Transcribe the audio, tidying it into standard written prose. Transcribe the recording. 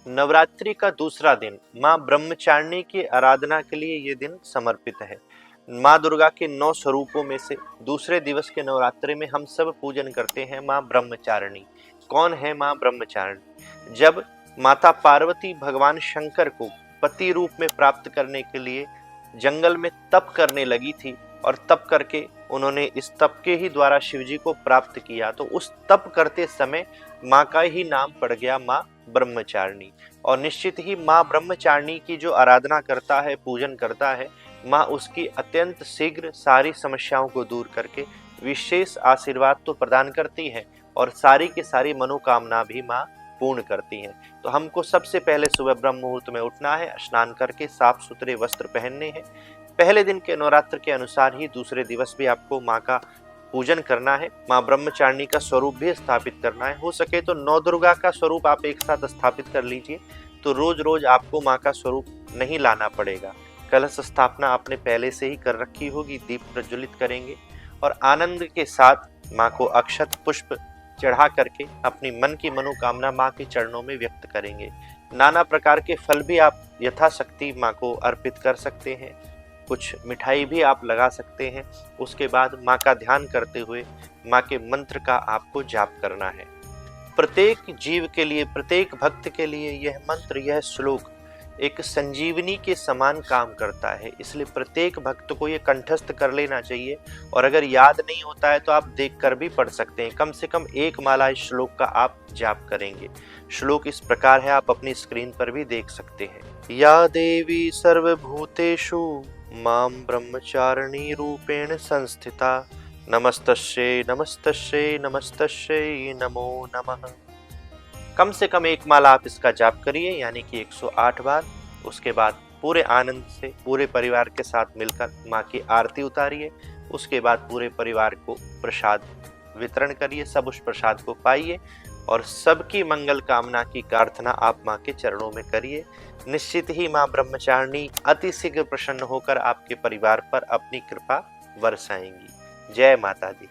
नवरात्रि का दूसरा दिन माँ ब्रह्मचारिणी की आराधना के लिए ये दिन समर्पित है। माँ दुर्गा के 9 स्वरूपों में से दूसरे दिवस के नवरात्रि में हम सब पूजन करते हैं माँ ब्रह्मचारिणी। कौन है माँ ब्रह्मचारिणी? जब माता पार्वती भगवान शंकर को पति रूप में प्राप्त करने के लिए जंगल में तप करने लगी थी और तप करके उन्होंने इस तप के ही द्वारा शिवजी को प्राप्त किया, तो उस तप करते समय माँ का ही नाम पड़ गया माँ ब्रह्मचारिणी। और निश्चित ही माँ ब्रह्मचारिणी की जो आराधना करता है, पूजन करता है, माँ उसकी अत्यंत शीघ्र सारी समस्याओं को दूर करके विशेष आशीर्वाद तो प्रदान करती है और सारी की सारी मनोकामना भी माँ पूर्ण करती हैं। तो हमको सबसे पहले सुबह ब्रह्म मुहूर्त में उठना है, स्नान करके साफ सुथरे वस्त्र पहनने हैं। पहले दिन के नवरात्र के अनुसार ही दूसरे दिवस भी आपको माँ का पूजन करना है, माँ ब्रह्मचारिणी का स्वरूप भी स्थापित करना है। हो सके तो नौ दुर्गा का स्वरूप आप एक साथ स्थापित कर लीजिए, तो रोज रोज आपको माँ का स्वरूप नहीं लाना पड़ेगा। कलश स्थापना आपने पहले से ही कर रखी होगी, दीप प्रज्वलित करेंगे और आनंद के साथ माँ को अक्षत पुष्प चढ़ा करके अपनी मन की मनोकामना माँ के चरणों में व्यक्त करेंगे। नाना प्रकार के फल भी आप यथाशक्ति माँ को अर्पित कर सकते हैं, कुछ मिठाई भी आप लगा सकते हैं। उसके बाद माँ का ध्यान करते हुए माँ के मंत्र का आपको जाप करना है। प्रत्येक जीव के लिए, प्रत्येक भक्त के लिए यह मंत्र, यह श्लोक एक संजीवनी के समान काम करता है, इसलिए प्रत्येक भक्त को ये कंठस्थ कर लेना चाहिए। और अगर याद नहीं होता है तो आप देखकर भी पढ़ सकते हैं। कम से कम एक माला इस श्लोक का आप जाप करेंगे। श्लोक इस प्रकार है, आप अपनी स्क्रीन पर भी देख सकते हैं। या देवी सर्वभूतेषु मां ब्रह्मचारिणी रूपेण संस्थिता, नमस्तस्यै नमस्तस्यै नमस्तस्यै नमो नमः। कम से कम एक माला आप इसका जाप करिए, यानी कि 108 बार। उसके बाद पूरे आनंद से पूरे परिवार के साथ मिलकर माँ की आरती उतारिए। उसके बाद पूरे परिवार को प्रसाद वितरण करिए, सब उस प्रसाद को पाइए और सबकी मंगल कामना की प्रार्थना आप माँ के चरणों में करिए। निश्चित ही माँ ब्रह्मचारिणी अति शीघ्र प्रसन्न होकर आपके परिवार पर अपनी कृपा बरसाएंगी। जय माता दी।